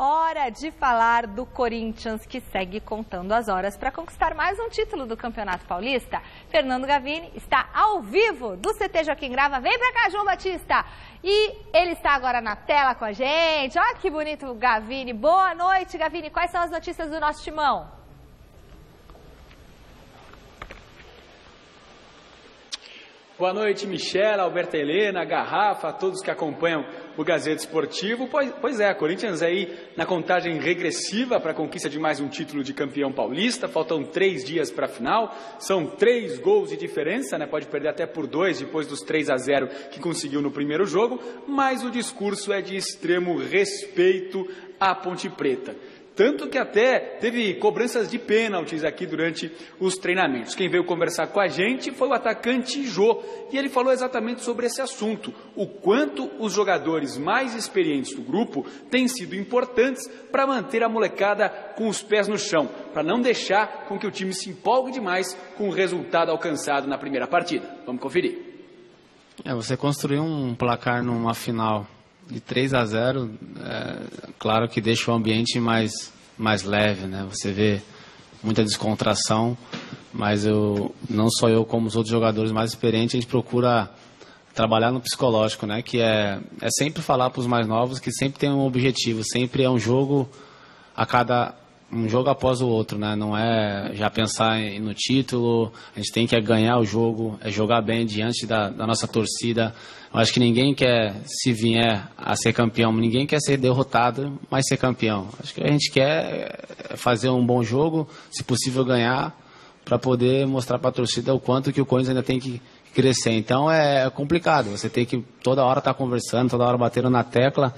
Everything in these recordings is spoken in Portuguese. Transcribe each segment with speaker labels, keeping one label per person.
Speaker 1: Hora de falar do Corinthians, que segue contando as horas para conquistar mais um título do Campeonato Paulista. Fernando Gavini está ao vivo do CT Joaquim Grava. Vem pra cá, João Batista! E ele está agora na tela com a gente. Olha que bonito o Gavini. Boa noite, Gavini. Quais são as notícias do nosso timão?
Speaker 2: Boa noite, Michela, Alberta Helena, Garrafa, a todos que acompanham o Gazeta Esportivo. Pois é, Corinthians aí na contagem regressiva para a conquista de mais um título de campeão paulista. Faltam 3 dias para a final, são 3 gols de diferença, né? Pode perder até por 2 depois dos 3-0 que conseguiu no primeiro jogo, mas o discurso é de extremo respeito à Ponte Preta. Tanto que até teve cobranças de pênaltis aqui durante os treinamentos. Quem veio conversar com a gente foi o atacante Jô, e ele falou exatamente sobre esse assunto, o quanto os jogadores mais experientes do grupo têm sido importantes para manter a molecada com os pés no chão, para não deixar com que o time se empolgue demais com o resultado alcançado na primeira partida. Vamos conferir.
Speaker 3: Você construiu um placar numa final de 3-0, claro que deixa o ambiente mais leve, né? Você vê muita descontração, mas não só eu, como os outros jogadores mais experientes, a gente procura trabalhar no psicológico, né? Que é sempre falar para os mais novos que sempre tem um objetivo, sempre é um jogo um jogo após o outro, né? Não é já pensar no título, a gente tem que ganhar o jogo, é jogar bem diante da nossa torcida. Eu acho que ninguém quer, se vier a ser campeão, ninguém quer ser derrotado, mas ser campeão. Acho que a gente quer fazer um bom jogo, se possível ganhar, para poder mostrar para a torcida o quanto que o Corinthians ainda tem que crescer. Então é complicado, você tem que toda hora estar conversando, toda hora batendo na tecla,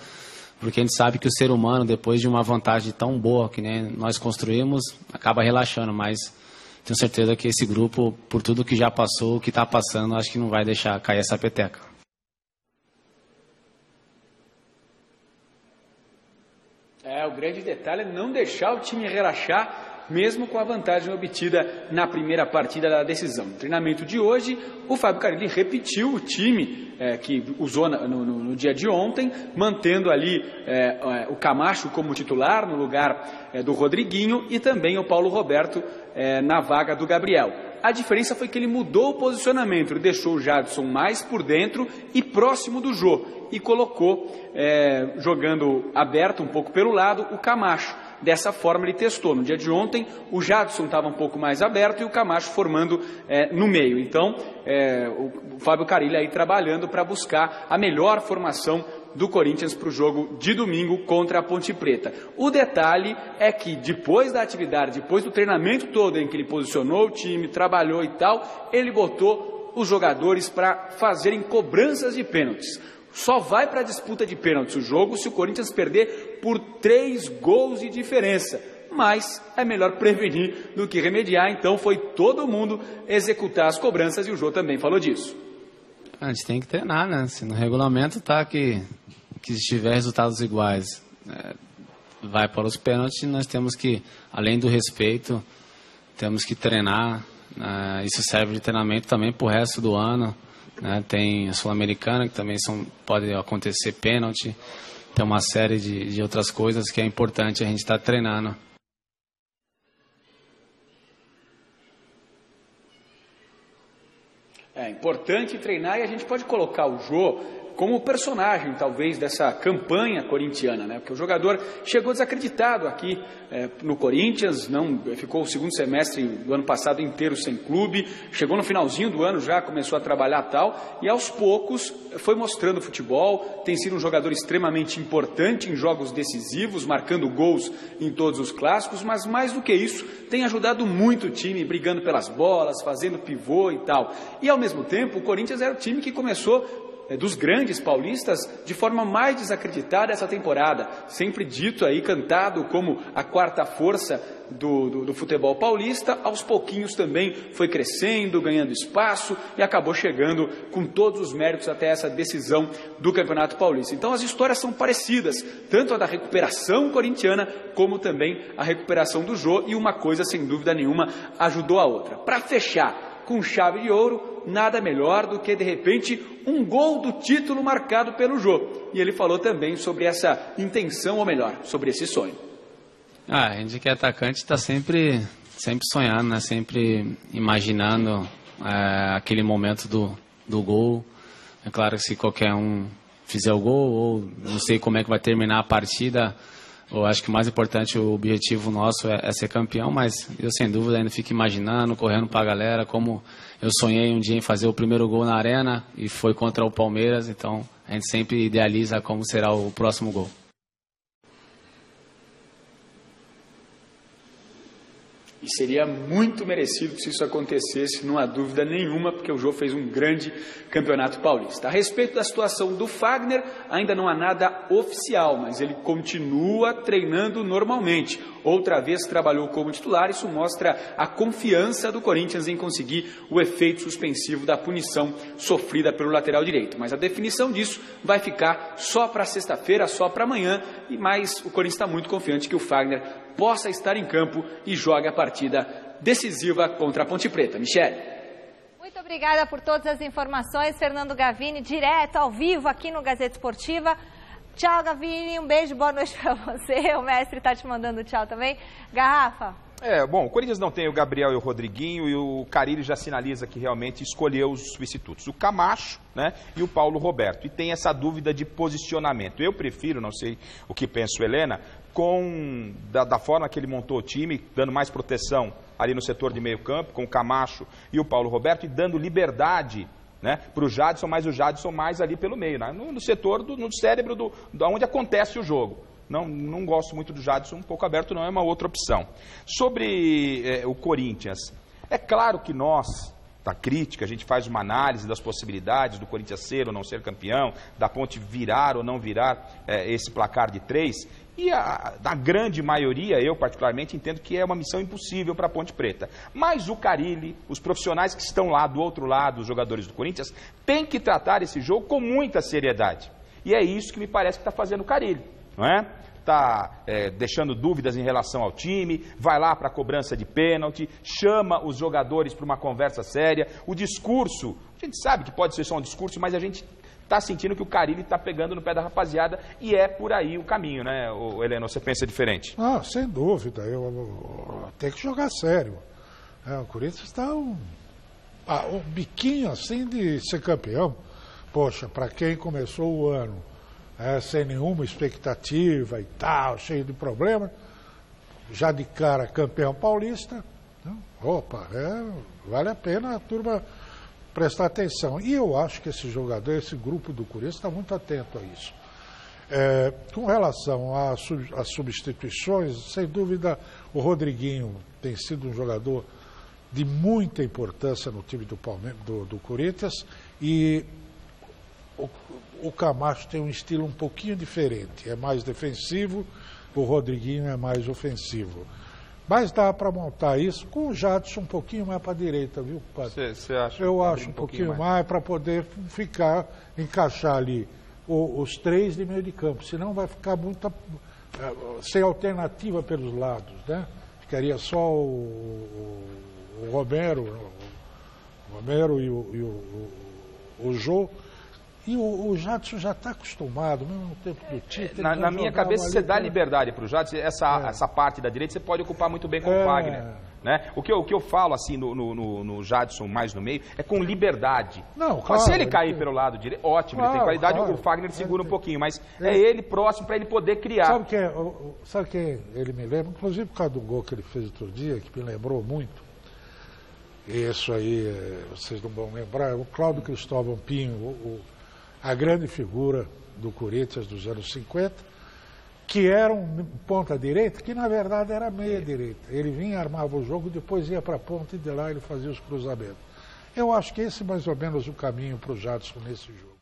Speaker 3: porque a gente sabe que o ser humano, depois de uma vantagem tão boa que nem nós construímos, acaba relaxando, mas tenho certeza que esse grupo, por tudo que já passou, o que está passando, acho que não vai deixar cair essa peteca.
Speaker 2: O grande detalhe é não deixar o time relaxar, mesmo com a vantagem obtida na primeira partida da decisão. No treinamento de hoje, o Fábio Carilli repetiu o time que usou no dia de ontem, mantendo ali o Camacho como titular no lugar do Rodriguinho e também o Paulo Roberto na vaga do Gabriel. A diferença foi que ele mudou o posicionamento, ele deixou o Jadson mais por dentro e próximo do Jô, e colocou, jogando aberto um pouco pelo lado, o Camacho. Dessa forma ele testou. No dia de ontem, o Jadson estava um pouco mais aberto e o Camacho formando no meio. Então, o Fábio Carilli aí trabalhando para buscar a melhor formação do Corinthians para o jogo de domingo contra a Ponte Preta. O detalhe é que depois da atividade, depois do treinamento todo em que ele posicionou o time, trabalhou e tal, ele botou os jogadores para fazerem cobranças de pênaltis. Só vai para a disputa de pênaltis o jogo se o Corinthians perder por 3 gols de diferença. Mas é melhor prevenir do que remediar, então foi todo mundo executar as cobranças e o Jô também falou disso.
Speaker 3: A gente tem que treinar, né? Se no regulamento tá que se tiver resultados iguais, vai para os pênaltis, nós temos que, além do respeito, temos que treinar. Isso serve de treinamento também para o resto do ano. Né? Tem a Sul-Americana, que também pode acontecer pênalti. Tem uma série de outras coisas que é importante a gente estar treinando.
Speaker 2: É importante treinar e a gente pode colocar o Jô como personagem, talvez, dessa campanha corintiana, né? Porque o jogador chegou desacreditado aqui no Corinthians, ficou o segundo semestre do ano passado inteiro sem clube, chegou no finalzinho do ano já, começou a trabalhar tal, e aos poucos foi mostrando futebol, tem sido um jogador extremamente importante em jogos decisivos, marcando gols em todos os clássicos, mas mais do que isso, tem ajudado muito o time, brigando pelas bolas, fazendo pivô e tal. E ao mesmo tempo, o Corinthians era o time que começou dos grandes paulistas de forma mais desacreditada essa temporada, sempre dito aí, cantado como a quarta força do futebol paulista. Aos pouquinhos também foi crescendo, ganhando espaço e acabou chegando com todos os méritos até essa decisão do Campeonato Paulista. Então as histórias são parecidas, tanto a da recuperação corintiana como também a recuperação do Jô, e uma coisa sem dúvida nenhuma ajudou a outra. Para fechar com chave de ouro, nada melhor do que, de repente, um gol do título marcado pelo Jô. E ele falou também sobre essa intenção, ou melhor, sobre esse sonho.
Speaker 3: A gente que é atacante está sempre sonhando, né? Sempre imaginando aquele momento do gol. É claro que se qualquer um fizer o gol, ou não sei como é que vai terminar a partida, eu acho que o mais importante, o objetivo nosso é ser campeão, mas eu sem dúvida ainda fico imaginando, correndo para a galera, como eu sonhei um dia em fazer o primeiro gol na Arena e foi contra o Palmeiras, então a gente sempre idealiza como será o próximo gol.
Speaker 2: E seria muito merecido se isso acontecesse, não há dúvida nenhuma, porque o Jô fez um grande campeonato paulista. A respeito da situação do Fagner, ainda não há nada oficial, mas ele continua treinando normalmente. Outra vez trabalhou como titular, isso mostra a confiança do Corinthians em conseguir o efeito suspensivo da punição sofrida pelo lateral direito. Mas a definição disso vai ficar só para sexta-feira, só para amanhã, mas o Corinthians está muito confiante que o Fagner possa estar em campo e jogue a partida decisiva contra a Ponte Preta. Michele.
Speaker 1: Muito obrigada por todas as informações, Fernando Gavini, direto, ao vivo, aqui no Gazeta Esportiva. Tchau, Gavini, um beijo, boa noite para você. O mestre está te mandando tchau também. Garrafa.
Speaker 4: Bom, o Corinthians não tem o Gabriel e o Rodriguinho, e o Carille já sinaliza que realmente escolheu os substitutos, o Camacho, né, e o Paulo Roberto, e tem essa dúvida de posicionamento. Eu prefiro, não sei o que pensa o Helena, da forma que ele montou o time, dando mais proteção ali no setor de meio campo, com o Camacho e o Paulo Roberto, e dando liberdade, né, para o Jadson, mas o Jadson mais ali pelo meio, né, no setor, no cérebro onde acontece o jogo. Não gosto muito do Jadson, um pouco aberto não é uma outra opção. Sobre o Corinthians, é claro que nós, da crítica, a gente faz uma análise das possibilidades do Corinthians ser ou não ser campeão, da Ponte virar ou não virar esse placar de 3, e na grande maioria, eu particularmente, entendo que é uma missão impossível para a Ponte Preta. Mas o Carille, os profissionais que estão lá do outro lado, os jogadores do Corinthians, têm que tratar esse jogo com muita seriedade. E é isso que me parece que está fazendo o Carille, não é? Está deixando dúvidas em relação ao time, vai lá para a cobrança de pênalti, chama os jogadores para uma conversa séria. O discurso, a gente sabe que pode ser só um discurso, mas a gente está sentindo que o Carille está pegando no pé da rapaziada e é por aí o caminho, né, Helena? Você pensa diferente?
Speaker 5: Ah, sem dúvida, tem que jogar sério. O Corinthians está um biquinho assim de ser campeão. Poxa, para quem começou o ano sem nenhuma expectativa e tal, cheio de problemas, já de cara campeão paulista, né? Opa, vale a pena a turma prestar atenção. E eu acho que esse jogador, esse grupo do Corinthians está muito atento a isso. Com relação às substituições, sem dúvida o Rodriguinho tem sido um jogador de muita importância no time do Corinthians, e o Camacho tem um estilo um pouquinho diferente, é mais defensivo, o Rodriguinho é mais ofensivo. Mas dá para montar isso com o Jadson um pouquinho mais para a direita, viu, padre?
Speaker 4: Você acha?
Speaker 5: Eu acho um pouquinho mais para poder encaixar ali os três de meio de campo, senão vai ficar sem alternativa pelos lados, né? Ficaria só o Romero e o Jô. E o Jadson já está acostumado, mesmo no tempo do título.
Speaker 4: Na minha cabeça, você dá liberdade para o Jadson, essa parte da direita você pode ocupar muito bem com o Fagner. Né? O que eu falo assim no Jadson mais no meio é com liberdade.
Speaker 5: Não, claro,
Speaker 4: mas se ele cair pelo lado direito, ótimo, ele tem qualidade, o Fagner segura um pouquinho, mas é ele próximo para ele poder criar.
Speaker 5: Sabe quem ele me lembra? Inclusive por causa do gol que ele fez outro dia, que me lembrou muito. Isso aí, vocês não vão lembrar, o Cláudio Cristóvão Pinho, a grande figura do Corinthians dos anos 50, que era um ponta-direita, que na verdade era meia-direita. Ele vinha, armava o jogo, depois ia para a ponta e de lá ele fazia os cruzamentos. Eu acho que esse é mais ou menos o caminho para o Jadson nesse jogo.